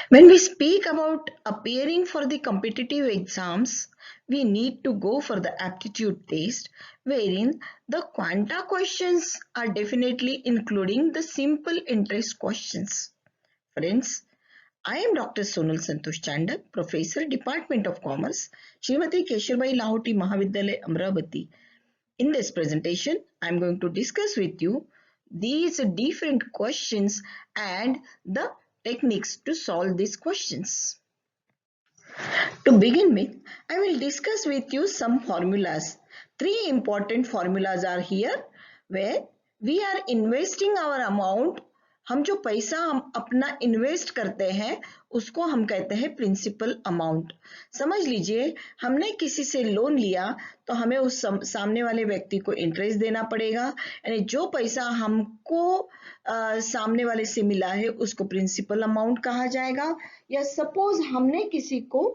When we speak about appearing for the competitive exams, we need to go for the aptitude test, wherein the quanta questions are definitely including the simple interest questions. Friends, I am Dr. Sonal Santosh Chandak, Professor, Department of Commerce, Srimati Kesharbai Lahoti Mahavidyalaya, Amravati. In this presentation, I am going to discuss with you these different questions and the techniques to solve these questions. To begin with, I will discuss with you some formulas. Three important formulas are here where we are investing our amount. हम जो पैसा हम अपना invest करते हैं उसको हम कहते हैं प्रिंसिपल अमाउंट. समझ लीजिए हमने किसी से लोन लिया तो हमें उस सामने वाले व्यक्ति को इंटरेस्ट देना पड़ेगा, यानी जो पैसा हमको सामने वाले से मिला है उसको प्रिंसिपल अमाउंट कहा जाएगा. या सपोज हमने किसी को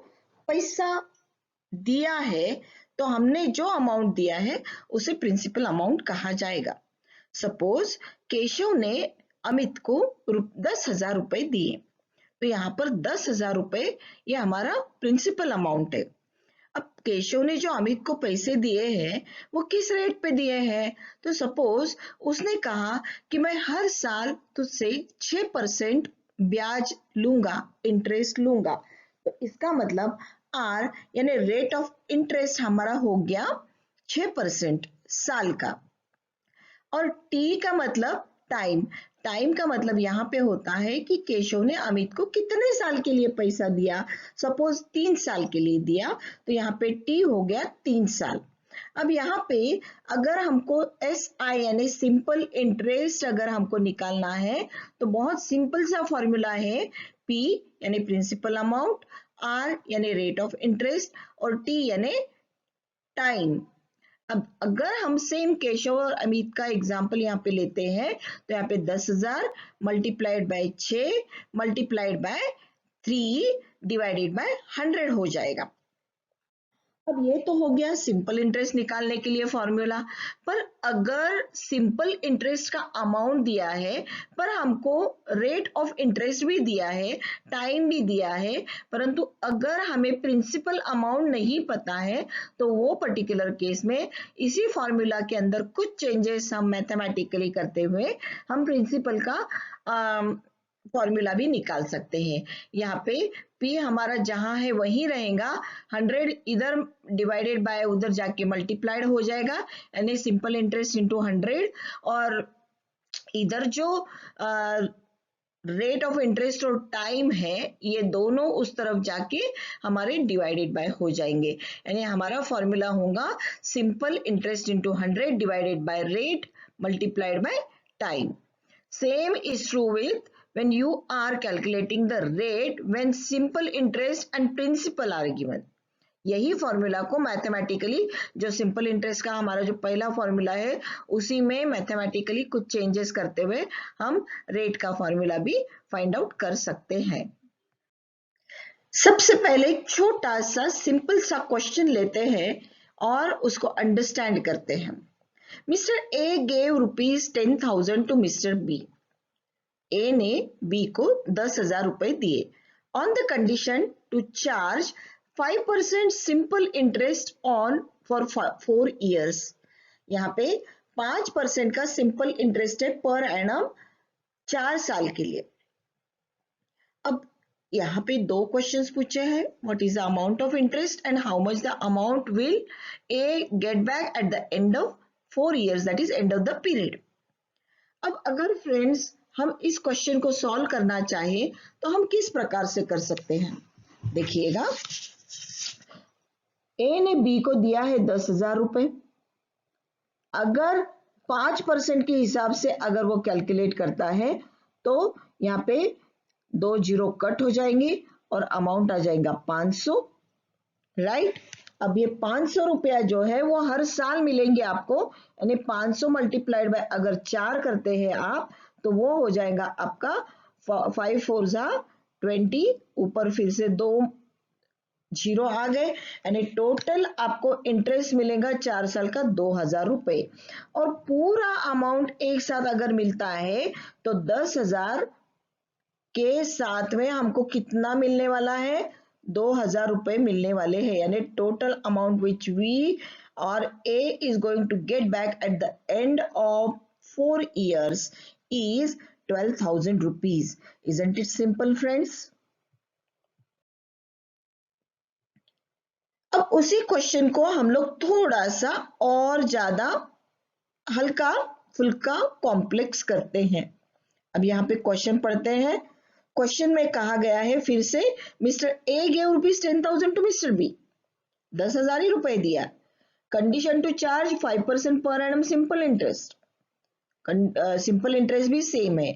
पैसा दिया है तो हमने जो अमाउंट दिया है उसे प्रिंसिपल अमाउंट कहा जाएगा. सपोज केशव ने अमित को 10,000 रुपए दिए तो यहाँ पर 10,000 रुपए ये हमारा प्रिंसिपल अमाउंट है. अब केशव ने जो अमित को पैसे दिए हैं वो किस रेट पे दिए हैं, तो सपोज उसने कहा कि मैं हर साल तुझसे 6% ब्याज लूंगा, इंटरेस्ट लूंगा. तो इसका मतलब आर यानी रेट ऑफ इंटरेस्ट हमारा हो गया 6% साल का. और टी का मतलब टाइम. टाइम का मतलब यहाँ पे होता है कि केशव ने अमित को कितने साल के लिए पैसा दिया. सपोज 3 साल के लिए दिया तो यहाँ पे टी हो गया 3 साल. अब यहाँ पे अगर हमको SI यानी सिंपल इंटरेस्ट अगर हमको निकालना है तो बहुत सिंपल सा फॉर्मूला है. P यानी प्रिंसिपल अमाउंट, R यानी रेट ऑफ इंटरेस्ट और T यानी टाइम. अब अगर हम सेम केशव और अमित का एग्जाम्पल यहाँ पे लेते हैं तो यहाँ पे 10,000 multiplied by 6 multiplied by 3 divided by 100 हो जाएगा. अब ये तो हो गया सिंपल इंटरेस्ट निकालने के लिए फॉर्मूला. पर अगर सिंपल इंटरेस्ट का अमाउंट दिया है पर हमको रेट ऑफ इंटरेस्ट भी दिया है, टाइम भी दिया है, परंतु अगर हमें प्रिंसिपल अमाउंट नहीं पता है तो वो पर्टिकुलर केस में इसी फॉर्मूला के अंदर कुछ चेंजेस हम मैथमेटिकली करते हुए हम प्रिंसिपल का फॉर्मूला भी निकाल सकते हैं. यहाँ पे P हमारा जहां है वहीं रहेगा, 100 इधर डिवाइडेड बाय उधर जाके मल्टीप्लाइड हो जाएगा यानी सिंपल इंटरेस्ट इंटू 100, और इधर जो रेट ऑफ इंटरेस्ट और टाइम है ये दोनों उस तरफ जाके हमारे डिवाइडेड बाय हो जाएंगे. यानी हमारा फॉर्मूला होगा simple interest into 100 divided by rate multiplied by time. Same is true with when you are calculating the rate when simple interest and principal are given. यही फॉर्मूला को मैथमेटिकली जो simple interest का हमारा जो पहला formula है उसी में मैथमेटिकली कुछ चेंजेस करते हुए हम रेट का फॉर्मूला भी फाइंड आउट कर सकते हैं. सबसे पहले एक छोटा सा सिंपल सा क्वेश्चन लेते हैं और उसको अंडरस्टैंड करते हैं. Mr. A gave ₹10,000 to Mr. B. A ने B को 10,000 रुपए दिए on the condition to charge 5% simple interest on for 4 years. यहाँ पे 5% का सिंपल इंटरेस्ट है पर एनम 4 साल के लिए. अब यहाँ पे दो क्वेश्चंस पूछे हैं, what is the amount of interest and how much the amount will A get back at the end of 4 years, that is end of the period. अब अगर फ्रेंड्स हम इस क्वेश्चन को सॉल्व करना चाहें तो हम किस प्रकार से कर सकते हैं. देखिएगा, ए ने बी को दिया है 10,000 रुपए. अगर 5% के हिसाब से अगर वो कैलकुलेट करता है तो यहाँ पे 2 जीरो कट हो जाएंगे और अमाउंट आ जाएगा 500, राइट. अब ये 500 रुपया जो है वो हर साल मिलेंगे आपको, यानी 500 मल्टीप्लाइड बाय अगर 4 करते हैं आप तो वो हो जाएगा आपका 5 4 जा 20, ऊपर फिर से 2 जीरो आ गए, यानी टोटल आपको इंटरेस्ट मिलेगा 4 साल का 2,000 रुपए. और पूरा अमाउंट एक साथ अगर मिलता है तो 10,000 के साथ में हमको कितना मिलने वाला है, 2000 रुपए मिलने वाले हैं, यानी टोटल अमाउंट विच वी और A is going to get back at the end of 4 years is 12,000 rupees. Isn't it simple, friends? अब उसी क्वेश्चन को हम लोग थोड़ा सा और ज्यादा हल्का फुल्का कॉम्प्लेक्स करते हैं। अब यहाँ पे क्वेश्चन पढ़ते हैं। क्वेश्चन में कहा गया है फिर से, mister A gave rupees 10,000 to mister B, 10,000 ही रुपए दिया। Condition to charge 5% per annum simple interest, simple interest भी सेम है,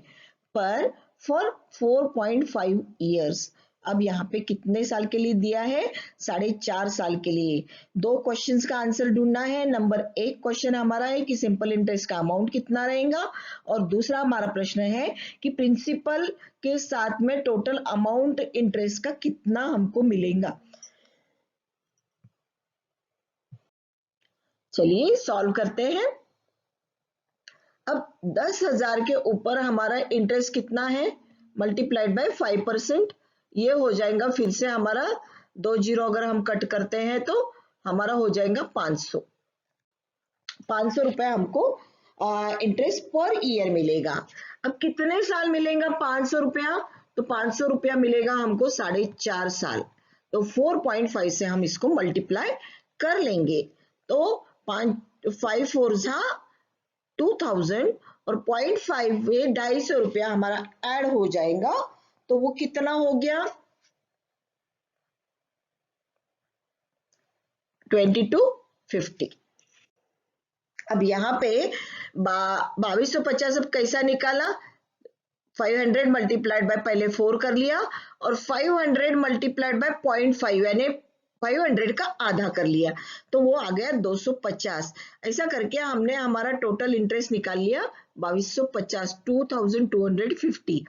पर फॉर 4.5 ईयर्स। अब यहाँ पे कितने साल के लिए दिया है, 4.5 साल के लिए। दो क्वेश्चंस का आंसर ढूंढना है। नंबर 1 क्वेश्चन हमारा है कि सिंपल इंटरेस्ट का अमाउंट कितना रहेगा, और दूसरा हमारा प्रश्न है कि प्रिंसिपल के साथ में टोटल अमाउंट इंटरेस्ट का कितना हमको मिलेगा। चलिए सॉल्व करते हैं। अब 10,000 के ऊपर हमारा इंटरेस्ट कितना है, मल्टीप्लाइड बाय 5%, ये हो जाएगा फिर से हमारा 2 जीरो अगर हम कट करते हैं तो हमारा हो जाएगा 500 रुपए हमको इंटरेस्ट पर ईयर मिलेगा। अब कितने साल मिलेगा 500 रुपया, तो 500 रुपया मिलेगा हमको 4.5 साल। तो 4.5 से हम इसको मल्टीप्लाई कर लेंगे, तो 5 4 2000 और 0.5 में 250 रुपया हमारा ऐड हो जाएगा, तो वो कितना हो गया 2250। अब यहाँ पे 2250 अब कैसा निकाला, 500 मल्टीप्लाइड बाय पहले 4 कर लिया और 500 मल्टीप्लाइड बाय 0.5 यानी 500 का आधा कर लिया, तो वो आ गया 250। ऐसा करके हमने हमारा टोटल इंटरेस्ट निकाल लिया 2250, 2250।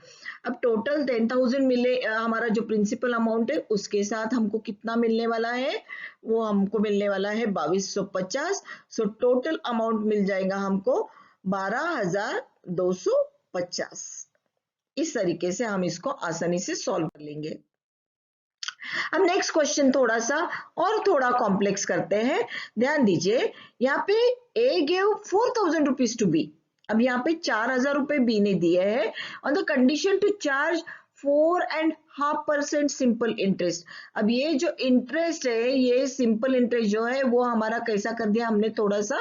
अब टोटल 10,000 मिले, हमारा जो प्रिंसिपल अमाउंट है उसके साथ हमको कितना मिलने वाला है, वो हमको मिलने वाला है 2250। सो टोटल अमाउंट मिल जाएगा हमको 12,250। इस तरीके से हम इसको आसानी से सॉल्व कर लेंगे। अब नेक्स्ट क्वेश्चन थोड़ा सा और थोड़ा कॉम्प्लेक्स करते हैं। ध्यान दीजिए, यहाँ पे A gave 4,000 rupees to B. अब यहाँ पे 4,000 रुपए बी ने दिए हैं on the condition to charge 4.5% simple interest. अब ये जो इंटरेस्ट है, ये सिंपल इंटरेस्ट जो है वो हमारा कैसा कर दिया हमने, थोड़ा सा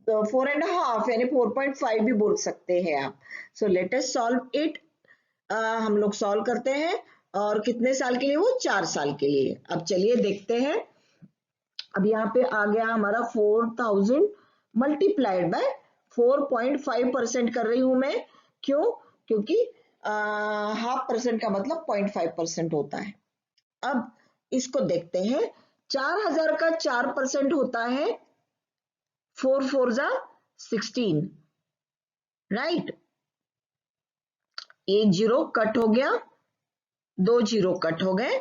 4.5 यानी 4.5 भी बोल सकते हैं आप। So let us solve it. हम लोग सॉल्व करते हैं, और कितने साल के लिए, वो 4 साल के लिए। अब चलिए देखते हैं। अब यहाँ पे आ गया हमारा 4,000 मल्टीप्लाइड बाय 4.5% कर रही हूं मैं, क्यों, क्योंकि 0.5% का मतलब 0.5% होता है। अब इसको देखते हैं, 4,000 का 4% होता है 4 4 16, राइट। एक जीरो कट हो गया, 2 जीरो कट हो गए,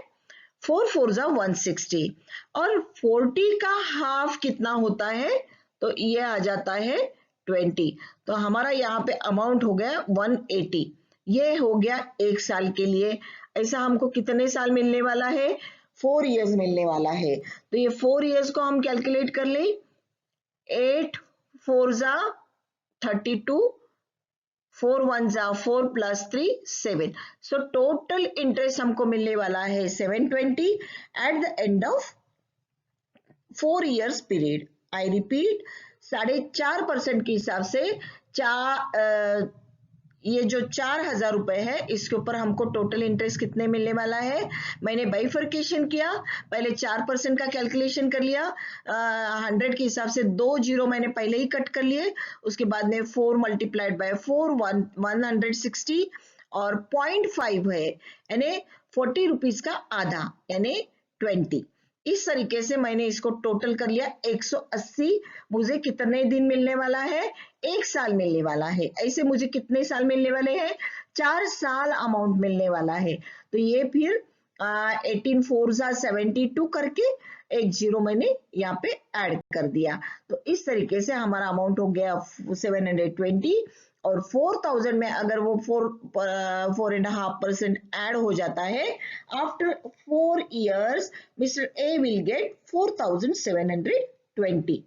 4 4 160, और 40 का हाफ कितना होता है, तो ये आ जाता है 20। तो हमारा यहाँ पे अमाउंट हो गया 180। ये हो गया 1 साल के लिए। ऐसा हमको कितने साल मिलने वाला है, 4 इयर्स मिलने वाला है। तो ये 4 इयर्स को हम कैलकुलेट कर ले, 8 4 32, 4 1 4 प्लस 3 7। सो टोटल इंटरेस्ट हमको मिलने वाला है 720 at the end of 4 years period. I repeat, 4.5% के हिसाब से ये जो 4,000 रुपए है, इसके ऊपर हमको टोटल इंटरेस्ट कितने मिलने वाला है। मैंने बाइफर्केशन किया, पहले 4% का कैलकुलेशन कर लिया, 100 के हिसाब से 2 जीरो मैंने पहले ही कट कर लिए, उसके बाद में 4 मल्टीप्लाइड बाय 4 160, और 0.5 है यानी 40 रुपीज का आधा यानी 20। इस तरीके से मैंने इसको टोटल कर लिया 180। मुझे कितने दिन मिलने वाला है, 1 साल मिलने वाला है। ऐसे मुझे कितने साल मिलने वाले हैं, 4 साल अमाउंट मिलने वाला है। तो ये फिर 18 4 72 करके एक जीरो मैंने यहाँ पे ऐड कर दिया। तो इस तरीके से हमारा अमाउंट हो गया 720, और 4000 में अगर वो 4.5% ऐड हो जाता है, after 4 years mister A will get 4720।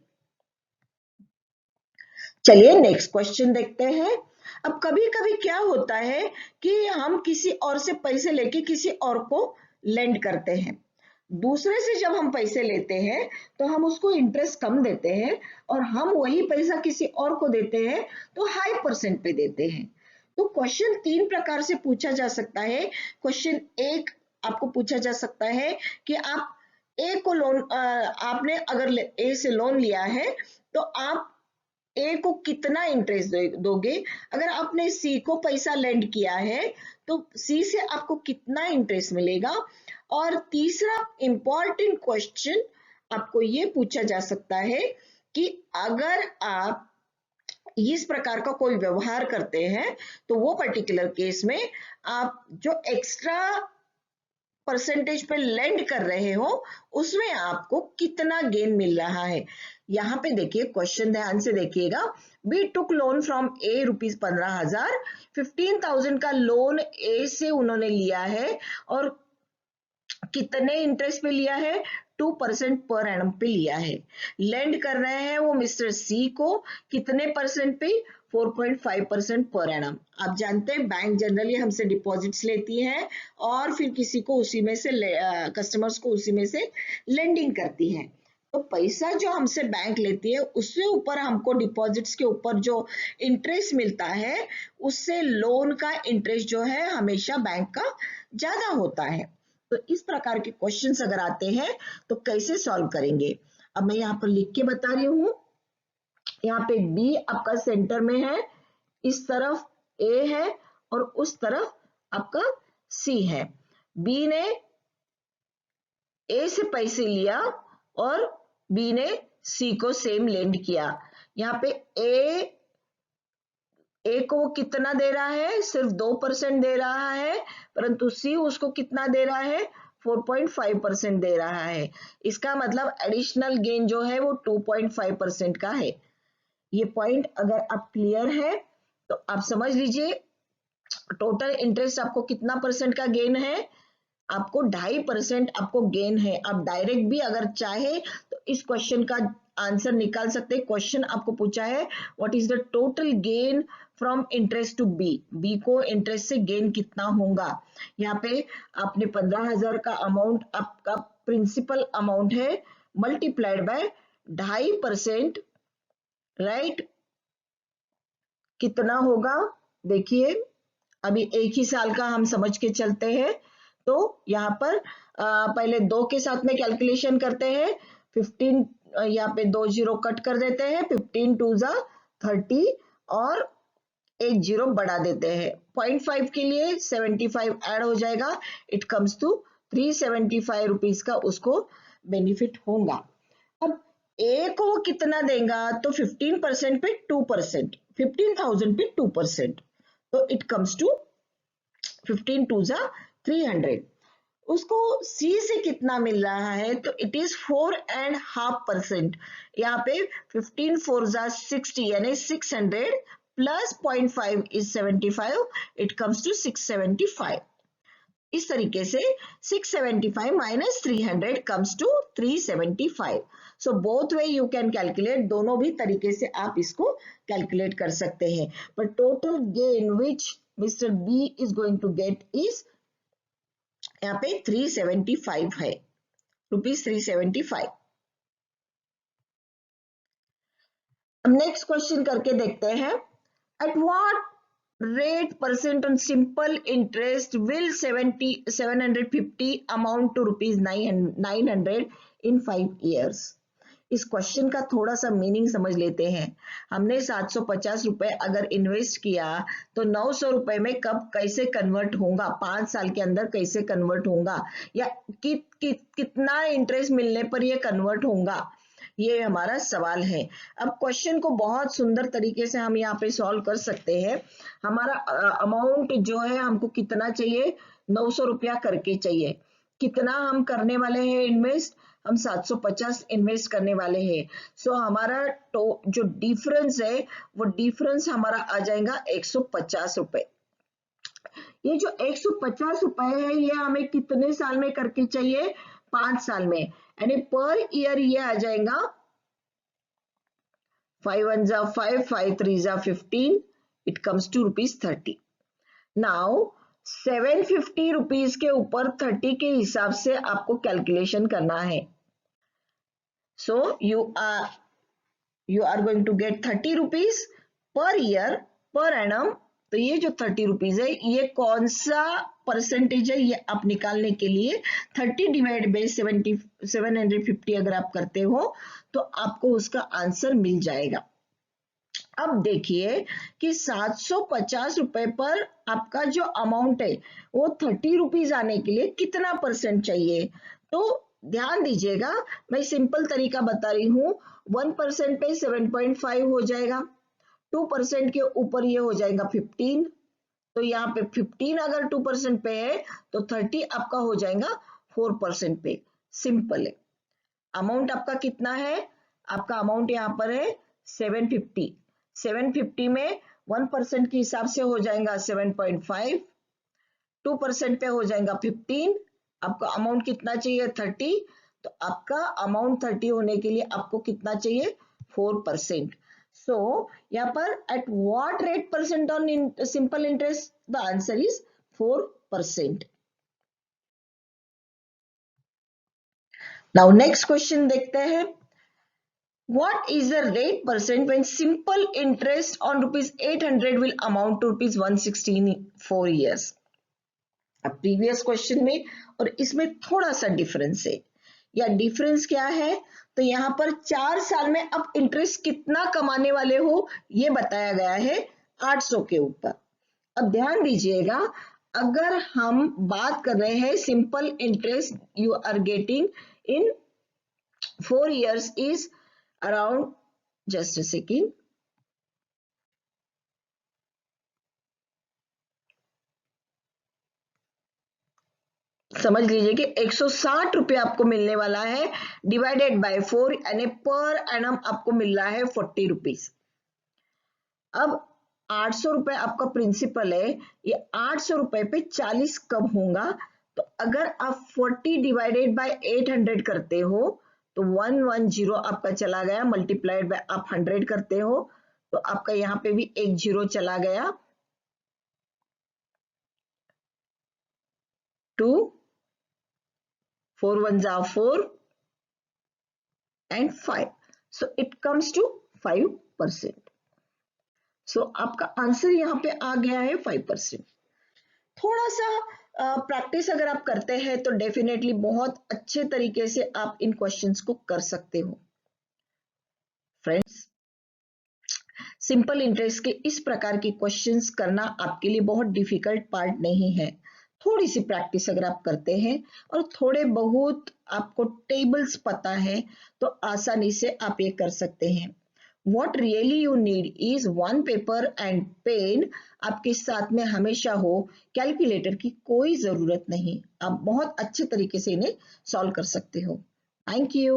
चलिए नेक्स्ट क्वेश्चन देखते हैं। अब कभी कभी क्या होता है कि हम किसी और से पैसे लेके किसी और को लेंड करते हैं। दूसरे से जब हम पैसे लेते हैं तो हम उसको इंटरेस्ट कम देते हैं, और हम वही पैसा किसी और को देते हैं तो हाई परसेंट पे देते हैं। तो क्वेश्चन 3 प्रकार से पूछा जा सकता है। क्वेश्चन 1 आपको पूछा जा सकता है कि आप ए को लोन आपने अगर ए से लोन लिया है तो आप ए को कितना इंटरेस्ट दोगे। अगर आपने सी को पैसा लेंड किया है तो सी से आपको कितना इंटरेस्ट मिलेगा। और तीसरा इंपॉर्टेंट क्वेश्चन आपको ये पूछा जा सकता है कि अगर आप इस प्रकार का कोई व्यवहार करते हैं तो वो पर्टिकुलर केस में आप जो एक्स्ट्रा परसेंटेज पे लेंड कर रहे हो उसमें आपको कितना गेन मिल रहा है। यहाँ पे देखिए, क्वेश्चन ध्यान से देखिएगा। बी टुक लोन फ्रॉम ए ₹15,000, 15,000 का लोन ए से उन्होंने लिया है और कितने इंटरेस्ट पे लिया है, 2% पर एनम पे लिया है। लेंड कर रहे हैं वो मिस्टर सी को कितने परसेंट पे, 4.5% पर एनम। आप जानते हैं बैंक जनरली हमसे डिपॉजिट्स लेती है और फिर किसी को उसी में से कस्टमर्स को उसी में से लेंडिंग करती है। तो पैसा जो हमसे बैंक लेती है उससे ऊपर हमको डिपॉजिट्स के ऊपर जो इंटरेस्ट मिलता है उससे लोन का इंटरेस्ट जो है हमेशा बैंक का ज्यादा होता है। तो इस प्रकार के क्वेश्चंस अगर आते हैं तो कैसे सॉल्व करेंगे। अब मैं यहाँ पर लिख के बता रही हूँ। यहाँ पे बी आपका सेंटर में है, इस तरफ ए है और उस तरफ आपका सी है। बी ने ए से पैसे लिया और बी ने सी को सेम लेंड किया। यहाँ पे ए को वो कितना दे रहा है, सिर्फ 2% दे रहा है, परंतु सी उसको कितना दे रहा है, 4.5% दे रहा है। इसका मतलब एडिशनल गेन जो है वो 2.5% का है। ये पॉइंट अगर आप क्लियर है तो आप समझ लीजिए टोटल इंटरेस्ट आपको कितना परसेंट का गेन है, आपको 2.5% आपको गेन है। आप डायरेक्ट भी अगर चाहे तो इस क्वेश्चन का आंसर निकाल सकते हैं। क्वेश्चन आपको पूछा है what is the total gain from interest to B, B को इंटरेस्ट से गेन कितना होगा। यहाँ पे आपने 15,000 का अमाउंट आपका प्रिंसिपल अमाउंट है, मल्टीप्लाइड बाय 2.5%, राइट, कितना होगा। देखिए अभी एक ही साल का हम समझ के चलते हैं तो यहाँ पर पहले 2 के साथ में कैलकुलेशन करते हैं। 15 यहाँ पे 2 जीरो कट कर देते हैं, 15 2 जा 30 और 1 जीरो बढ़ा देते हैं। 0.5 के लिए 75 ऐड हो जाएगा, इट कम्स टू 375 रुपीज का उसको बेनिफिट होगा। अब ए को वो कितना देगा, तो 15% पे 2%, 15,000 पे 2%, तो इट कम्स टू 15 2 जा 300। उसको सी से कितना मिल रहा है, तो इट इज 4.5%। यहाँ पे 15 4 जा 60 यानी 600 plus 0.5 is 75, it comes to 675। इस तरीके से 675 minus 300 comes to 375। So both way you can calculate, दोनों भी तरीके से आप इसको कैलकुलेट कर सकते हैं। पर total gain which mister B is going to get is यहाँ पे 375 है, रुपीज 375। अब नेक्स्ट क्वेश्चन करके देखते हैं। At what rate percent on simple interest will 750 amount to rupees 900 in 5 years। इस क्वेश्चन का थोड़ा सा मीनिंग समझ लेते हैं। हमने 750 रुपए अगर इन्वेस्ट किया तो 900 रुपए में कब कैसे कन्वर्ट होगा, 5 साल के अंदर कैसे कन्वर्ट होगा, या कितना इंटरेस्ट मिलने पर ये कन्वर्ट होगा, ये हमारा सवाल है। अब क्वेश्चन को बहुत सुंदर तरीके से हम यहाँ पे सॉल्व कर सकते हैं। हमारा अमाउंट जो है हमको कितना चाहिए, 900 रुपया करके चाहिए। कितना हम करने वाले हैं इन्वेस्ट, हम 750 इन्वेस्ट करने वाले हैं। सो हमारा जो डिफरेंस है वो डिफरेंस हमारा आ जाएगा 150 रुपए। ये जो 150 रुपए है ये हमें कितने साल में करके चाहिए? 5 साल में, यानी पर ईयर ये आ जाएगा 5 1 जा 5, 5 3 जा 15, it comes to ₹30। Now 750 rupees के ऊपर 30 के हिसाब से आपको कैलकुलेशन करना है। So you are going to get 30 rupees per year per annum. तो ये जो 30 रुपीज है ये कौन सा परसेंटेज है ये आप निकालने के लिए 30 डिवाइड बाई 750 अगर आप करते हो तो आपको उसका आंसर मिल जाएगा। अब देखिए कि 750 रुपए पर आपका जो अमाउंट है वो 30 रुपीज आने के लिए कितना परसेंट चाहिए? तो ध्यान दीजिएगा, मैं सिंपल तरीका बता रही हूँ। 1% पे 7.5 हो जाएगा, 2% के ऊपर ये हो जाएगा 15, तो यहाँ पे 15 अगर 2% पे है तो 30 आपका हो जाएगा 4% पे। सिंपल है। अमाउंट आपका कितना है? आपका अमाउंट यहाँ पर है 750। 750 में 1% के हिसाब से हो जाएगा 7.5, 2% पे हो जाएगा 15, आपका अमाउंट कितना चाहिए? 30। तो आपका अमाउंट 30 होने के लिए आपको कितना चाहिए? 4%। सो यहाँ पर at what rate percent on simple interest? The answer is 4%। Now next question देखते हैं। What is the rate percent when simple interest on ₹800 will amount to ₹160 in 4 years? अब प्रीवियस क्वेश्चन में और इसमें थोड़ा सा डिफरेंस है। या डिफरेंस क्या है? तो यहाँ पर 4 साल में आप इंटरेस्ट कितना कमाने वाले हो ये बताया गया है 800 के ऊपर। अब ध्यान दीजिएगा, अगर हम बात कर रहे हैं simple interest you are getting in 4 years is around, just a second, समझ लीजिए कि 160 रुपये आपको मिलने वाला है डिवाइडेड बाय 4, यानी पर एनम आपको मिल रहा है 40 रुपीज। अब 800 रुपए आपका प्रिंसिपल है, ये 800 रुपए पे 40 कब होगा? तो अगर आप 40 डिवाइडेड बाय 800 करते हो तो 110 आपका चला गया, मल्टीप्लाइड बाय आप 100 करते हो तो आपका यहाँ पे भी एक जीरो चला गया, 2 4 1 जा 4 and 5, so it comes to 5%. सो आपका आंसर यहाँ पे आ गया है 5%। थोड़ा सा प्रैक्टिस अगर आप करते हैं तो डेफिनेटली बहुत अच्छे तरीके से आप इन क्वेश्चंस को कर सकते हो। फ्रेंड्स, सिंपल इंटरेस्ट के इस प्रकार के क्वेश्चंस करना आपके लिए बहुत डिफिकल्ट पार्ट नहीं है। थोड़ी सी प्रैक्टिस अगर आप करते हैं और थोड़े बहुत आपको टेबल्स पता है तो आसानी से आप ये कर सकते हैं। What really you need is one paper and pen आपके साथ में हमेशा हो, कैलकुलेटर की कोई जरूरत नहीं, आप बहुत अच्छे तरीके से इन्हें सॉल्व कर सकते हो। Thank you.